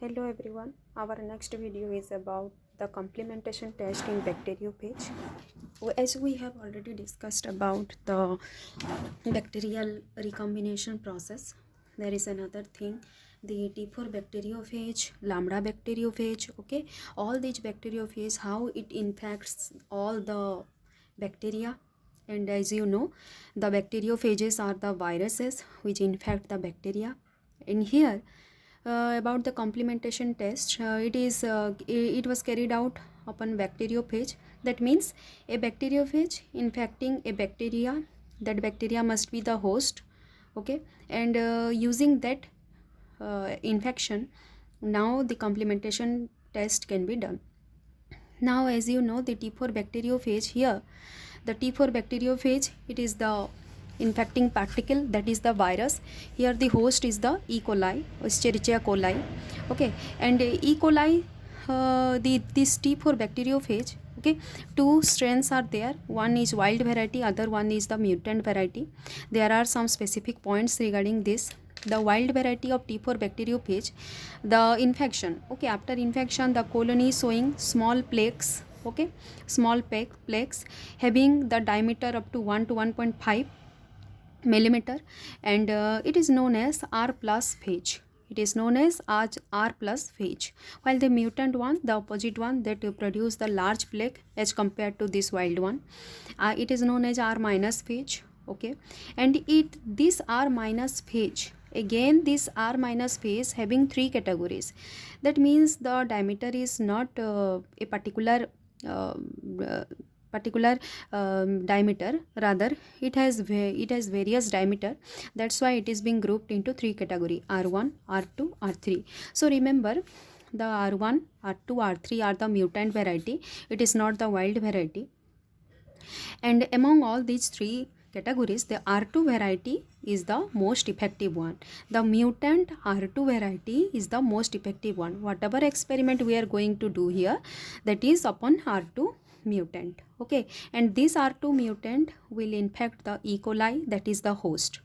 Hello everyone, our next video is about the complementation test in bacteriophage. As we have already discussed about the bacterial recombination process, there is another thing, the T4 bacteriophage, lambda bacteriophage, okay, all these bacteriophage, how it infects all the bacteria. And as you know, the bacteriophages are the viruses which infect the bacteria. In here, about the complementation test, it was carried out upon bacteriophage. That means a bacteriophage infecting a bacteria, that bacteria must be the host, okay, and using that infection, now the complementation test can be done. Now as you know, the T4 bacteriophage, here the T4 bacteriophage, it is the infecting particle, that is the virus. Here the host is the E. coli, Escherichia coli, okay, and E. coli, this T4 bacteriophage, okay, two strains are there, one is wild variety, other one is the mutant variety. There are some specific points regarding this. The wild variety of T4 bacteriophage, the infection, okay, after infection the colony showing small plaques, okay, small plaques having the diameter up to 1 to 1.5 millimeter, and it is known as R plus phage. It is known as R plus phage. While the mutant one, the opposite one, that produce the large plaque as compared to this wild one, it is known as R minus phage, okay. And this R minus phage, again this R minus phase having three categories. That means the diameter is not a uh, diameter, rather it has various diameter. That's why it is being grouped into three category: R1, R2, R3. So remember, the R1, R2, R3 are the mutant variety, it is not the wild variety. And among all these three categories, the R2 variety is the most effective one. The mutant R2 variety is the most effective one. Whatever experiment we are going to do here, that is upon R2 mutant, okay. And this R2 mutant will infect the E. coli, that is the host.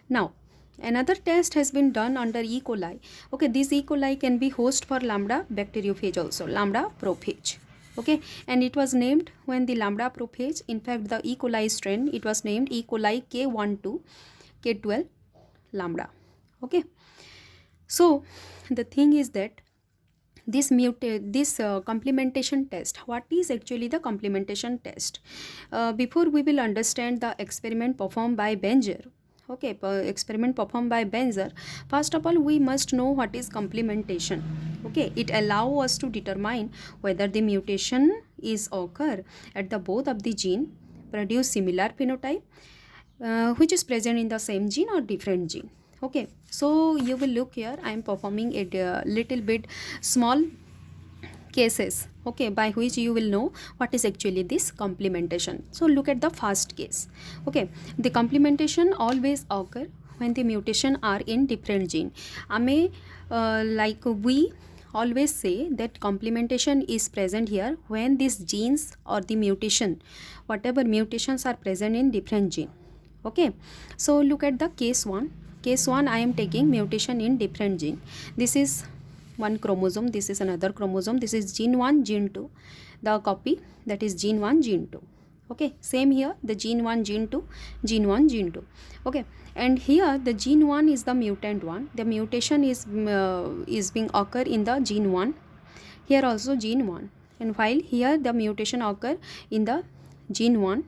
Now another test has been done under E. coli, okay. This E. coli can be host for lambda bacteriophage also, lambda prophage, okay. And it was named, when the lambda prophage infect the E. coli strain, it was named E. coli K12 K12 lambda, okay. So the thing is that this complementation test, what is actually the complementation test? Before we will understand the experiment performed by Benzer, okay, experiment performed by Benzer, first of all we must know what is complementation, okay. It allow us to determine whether the mutation is occur at the both of the gene produce similar phenotype, which is present in the same gene or different gene, okay. So you will look here, I am performing a little bit small cases, okay, by which you will know what is actually this complementation. So look at the first case, okay. The complementation always occur when the mutation are in different gene. Like we always say that complementation is present here when these genes or the mutation, whatever mutations are present in different gene, okay. So look at the case 1. Case 1, I am taking mutation in different gene. This is one chromosome, this is another chromosome, this is gene 1, gene 2, the copy, that is gene 1, gene 2, okay. Same here, the gene 1, gene 2, gene 1, gene 2, okay. And here the gene 1 is the mutant one, the mutation is being occur in the gene 1, here also gene 1, and while here the mutation occur in the gene 1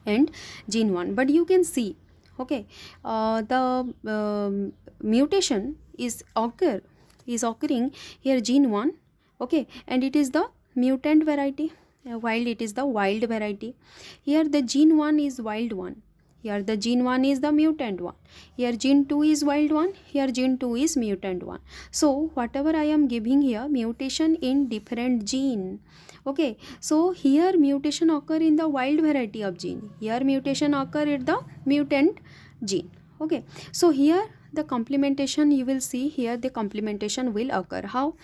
and gene 1. But you can see, okay, the mutation is occurring here gene 1, okay, and it is the mutant variety, while it is the wild variety. Here the gene 1 is wild one, here the gene 1 is the mutant one, here gene 2 is wild one, here gene 2 is mutant one. So whatever I am giving here, mutation in different gene, okay. So here mutation occur in the wild variety of gene, here mutation occur in the mutant gene, okay. So here the complementation, you will see here the complementation will occur. How?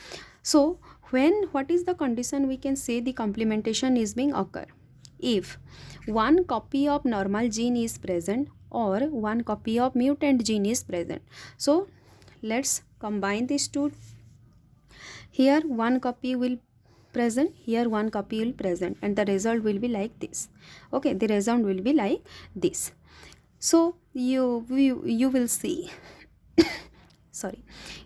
So what is the condition we can say the complementation is being occur? If one copy of normal gene is present or one copy of mutant gene is present. So let's combine these two Here one copy will present, here one copy will present, and the result will be like this. Okay, the result will be like this. So you will see sorry,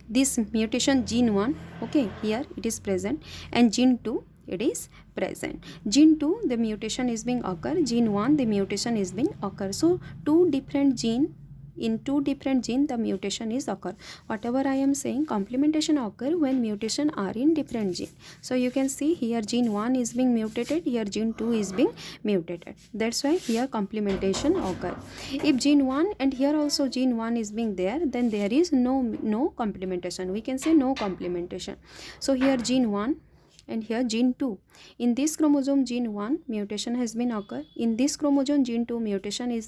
this mutation gene 1, okay, here it is present, and gene 2 it is present. Gene 2 the mutation is being occur, gene 1 the mutation is being occur. So two different gene, in two different gene the mutation is occur. Whatever I am saying, complementation occur when mutation are in different gene. So you can see here gene 1 is being mutated, here gene 2 is being mutated. That's why here complementation occur. If gene 1 and here also gene 1 is being there, then there is no complementation. We can say no complementation. So here gene 1 and here gene 2. In this chromosome gene 1 mutation has been occur. In this chromosome gene 2 mutation is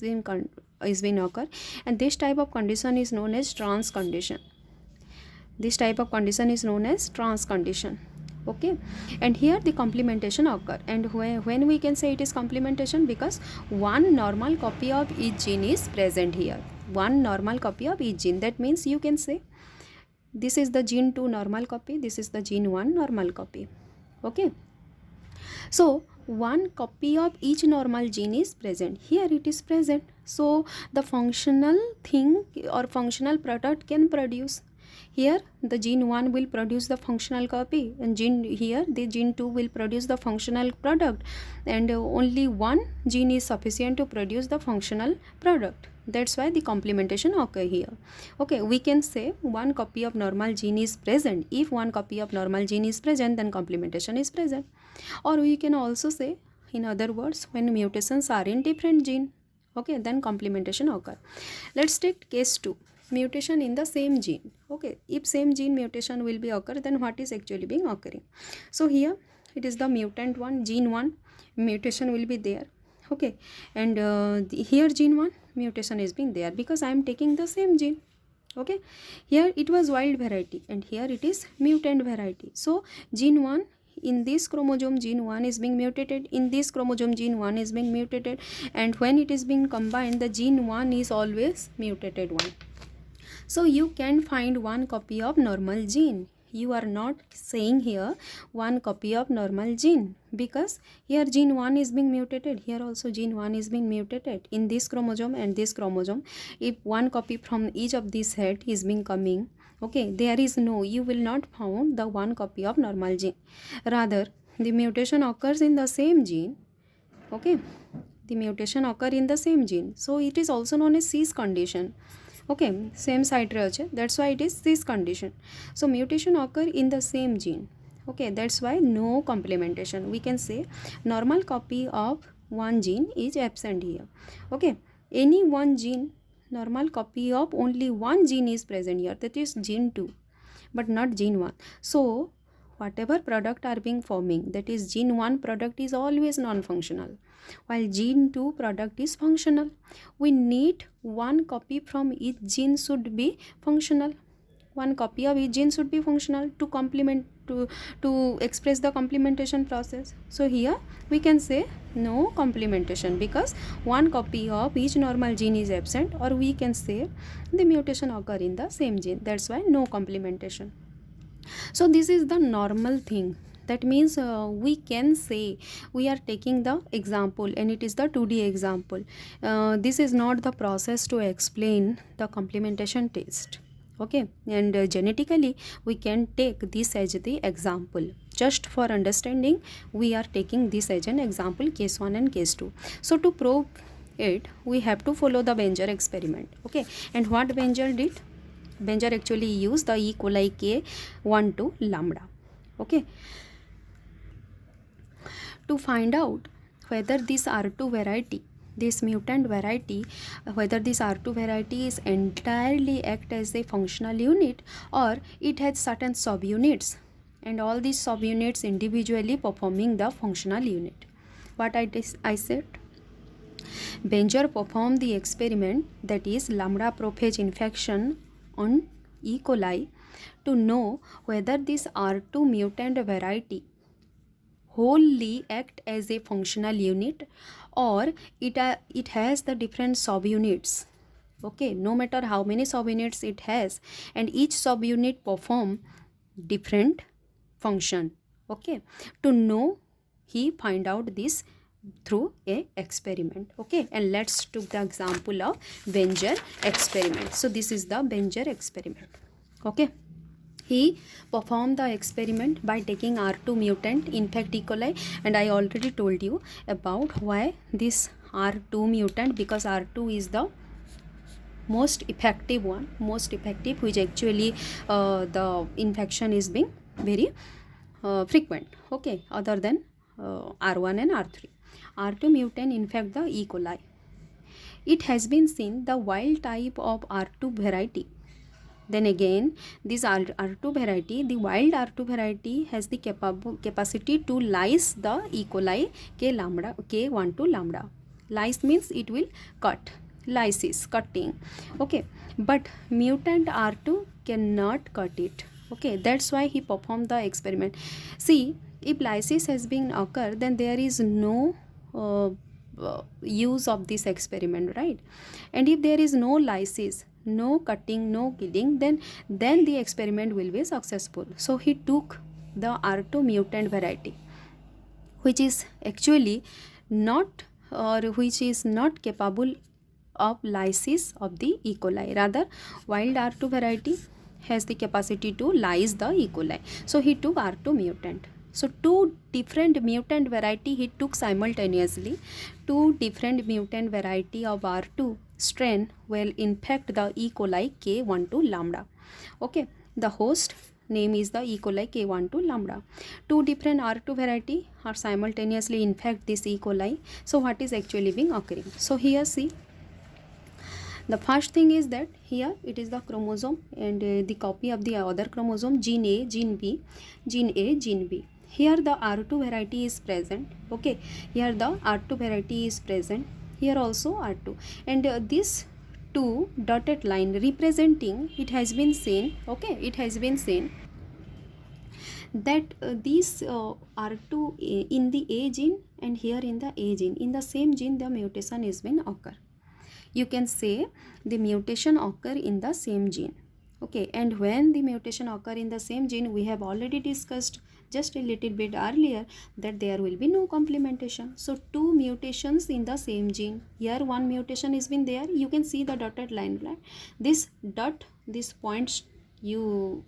been occur, and this type of condition is known as trans condition. This type of condition is known as trans condition. Okay, and here the complementation occur. And when we can say it is complementation, because one normal copy of each gene is present here. One normal copy of each gene. That means you can say this is the gene 2 normal copy, this is the gene 1 normal copy. Okay, so one copy of each normal gene is present. Here it is present. So the functional thing or functional product can produce. Here the gene 1 will produce the functional copy, and here the gene 2 will produce the functional product, and only one gene is sufficient to produce the functional product. That's why the complementation occur here. Okay, we can say one copy of normal gene is present. If one copy of normal gene is present, then complementation is present. Or we can also say, in other words, when mutations are in different gene, okay, then complementation occur. Let's take case 2, mutation in the same gene. Okay, if same gene mutation will be occur, then what is actually being occurring? So here it is the mutant one, gene 1 mutation will be there. Okay, and here gene 1 mutation is being there, because I am taking the same gene. Okay, here it was wild variety and here it is mutant variety. So gene 1 in this chromosome gene 1 is being mutated, in this chromosome gene 1 is being mutated, and when it is being combined, the gene 1 is always mutated one. So you can find one copy of normal gene. You are not saying here one copy of normal gene, because here gene 1 is being mutated, here also gene 1 is being mutated in this chromosome and this chromosome. If one copy from each of these head is being coming, okay, there is no, you will not found the one copy of normal gene. Rather, the mutation occurs in the same gene. Okay, the mutation occur in the same gene. So it is also known as cis condition. Okay, same site that's why it is this condition. So mutation occur in the same gene. Okay, that's why no complementation. We can say normal copy of one gene is absent here. Okay, any one gene, normal copy of only one gene is present here, that is gene 2, but not gene 1. So whatever product are being forming, that is gene 1 product is always non-functional, while gene 2 product is functional. We need one copy from each gene should be functional. One copy of each gene should be functional to complement, to express the complementation process. So here we can say no complementation, because one copy of each normal gene is absent, or we can say the mutation occur in the same gene. That's why no complementation. So this is the normal thing. That means we can say we are taking the example, and it is the 2D example. This is not the process to explain the complementation test. Okay, and genetically we can take this as the example. Just for understanding, we are taking this as an example, case 1 and case 2. So to prove it, we have to follow the Benzer experiment. Okay, and what Benzer did? Benzer actually used the E. coli K1 to lambda. Okay, to find out whether this R2 variety, this mutant variety, whether this R2 variety is entirely act as a functional unit, or it has certain subunits, and all these subunits individually performing the functional unit. What I said? Benzer performed the experiment, that is lambda prophage infection on E. coli, to know whether this R2 mutant variety wholly act as a functional unit, or it has the different subunits. Okay, no matter how many subunits it has, and each subunit perform different function. Okay, to know he find out this through a experiment. Okay, and let's take the example of Wenger experiment. So this is the Wenger experiment. Okay, he performed the experiment by taking R2 mutant infect E. coli, and I already told you about why this R2 mutant, because R2 is the most effective one, most effective, which actually the infection is being very frequent, okay, other than R1 and R3. R2 mutant infect the E. coli. It has been seen the wild type of R2 variety. Then again, this R2 variety, the wild R2 variety has the capacity to lyse the E. coli K1 to lambda. Lyse means it will cut, lysis, cutting. Okay, but mutant R2 cannot cut it. Okay, that's why he performed the experiment. See, if lysis has been occur, then there is no use of this experiment, right? And if there is no lysis, no cutting, no killing, then the experiment will be successful. So he took the R2 mutant variety, which is actually not, or which is not capable of lysis of the E. coli. Rather, wild R2 variety has the capacity to lyse the E. coli. So he took R2 mutant. So two different mutant variety he took simultaneously. Two different mutant variety of R2 strain will infect the E. coli K1 to lambda. Okay, the host name is the E. coli K1 to lambda. Two different R2 variety are simultaneously infect this E. coli. So what is actually being occurring? So here see, the first thing is that here it is the chromosome and the copy of the other chromosome, gene A, gene B, gene A, gene B. Here the R2 variety is present. Okay, here the R2 variety is present. Here also R2, and this two dotted line representing, it has been seen. Okay, it has been seen that these R2 in the A gene and here in the A gene, in the same gene the mutation is been occur. You can say the mutation occur in the same gene. Okay, and when the mutation occur in the same gene, we have already discussed just a little bit earlier that there will be no complementation. So two mutations in the same gene. Here one mutation is been there. You can see the dotted line, right? This dot, this points, you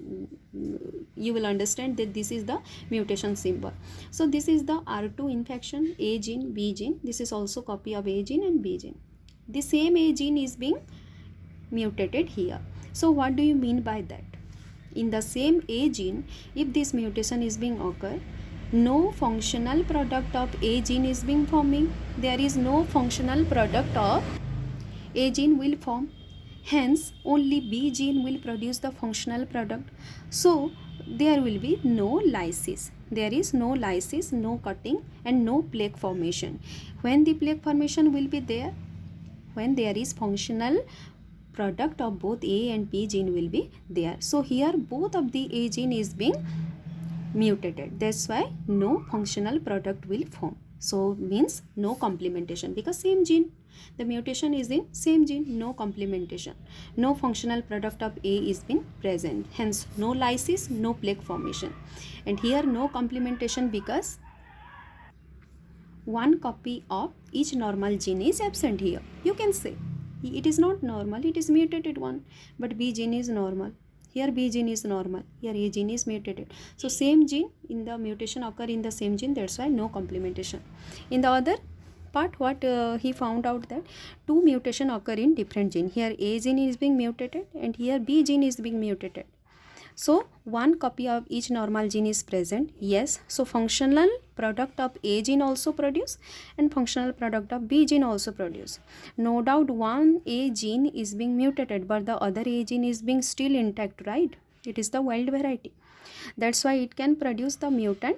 will understand that this is the mutation symbol. So this is the R2 infection, A gene, B gene. This is also copy of A gene and B gene. The same A gene is being mutated here. So what do you mean by that? In the same A gene, if this mutation is being occur, no functional product of A gene is being forming. There is no functional product of A gene will form. Hence, only B gene will produce the functional product. So there will be no lysis. There is no lysis, no cutting, and no plaque formation. When the plaque formation will be there? When there is functional product of both A and B gene will be there. So here both of the A gene is being mutated. That's why no functional product will form. So means no complementation, because same gene. The mutation is in same gene, no complementation. No functional product of A is been present. Hence no lysis, no plaque formation. And here no complementation because one copy of each normal gene is absent here. You can say it is not normal, it is mutated one, but B gene is normal. Here B gene is normal, here A gene is mutated. So same gene in the mutation occur in the same gene, that's why no complementation. In the other part, what he found out that two mutation occur in different gene. Here A gene is being mutated and here B gene is being mutated. So one copy of each normal gene is present. Yes, so functional product of A gene also produce and functional product of B gene also produce. No doubt one A gene is being mutated, but the other A gene is being still intact, right? It is the wild variety. That's why it can produce the mutant,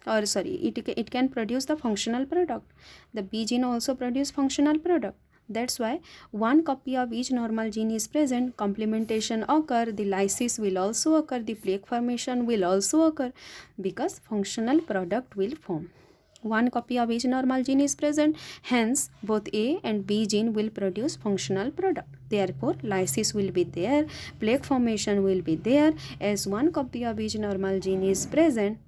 or sorry, it can produce the functional product. The B gene also produce functional product. That's why one copy of each normal gene is present, complementation occur, the lysis will also occur, the plaque formation will also occur, because functional product will form. One copy of each normal gene is present, hence both A and B gene will produce functional product. Therefore, lysis will be there, plaque formation will be there. As one copy of each normal gene is present,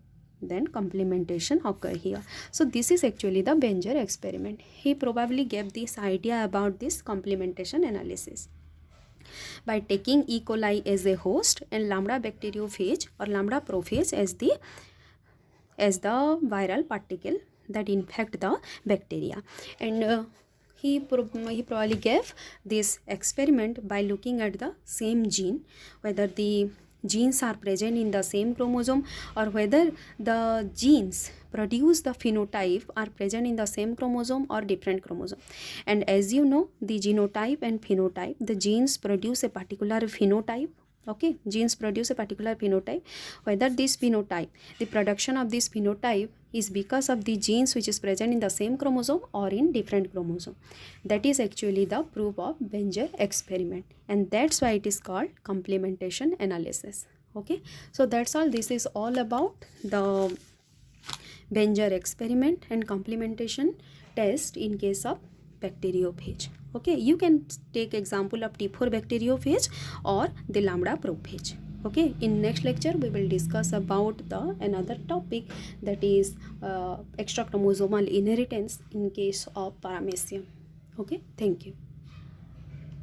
then complementation occur here. So this is actually the Benzer experiment. He probably gave this idea about this complementation analysis. By taking E. coli as a host and lambda bacteriophage or lambda prophage as the viral particle that infect the bacteria, and he probably gave this experiment by looking at the same gene, whether the genes are present in the same chromosome or whether the genes produce the phenotype are present in the same chromosome or different chromosome. And as you know, the genotype and phenotype, the genes produce a particular phenotype. Okay, genes produce a particular phenotype. Whether this phenotype, the production of this phenotype is because of the genes which is present in the same chromosome or in different chromosome. That is actually the proof of Benzer experiment, and that's why it is called complementation analysis. Okay, so that's all. This is all about the Benzer experiment and complementation test in case of bacteriophage. Okay, you can take example of T4 bacteriophage or the lambda prophage. Okay, in next lecture we will discuss about the another topic, that is extra chromosomal inheritance in case of paramecium. Okay, thank you.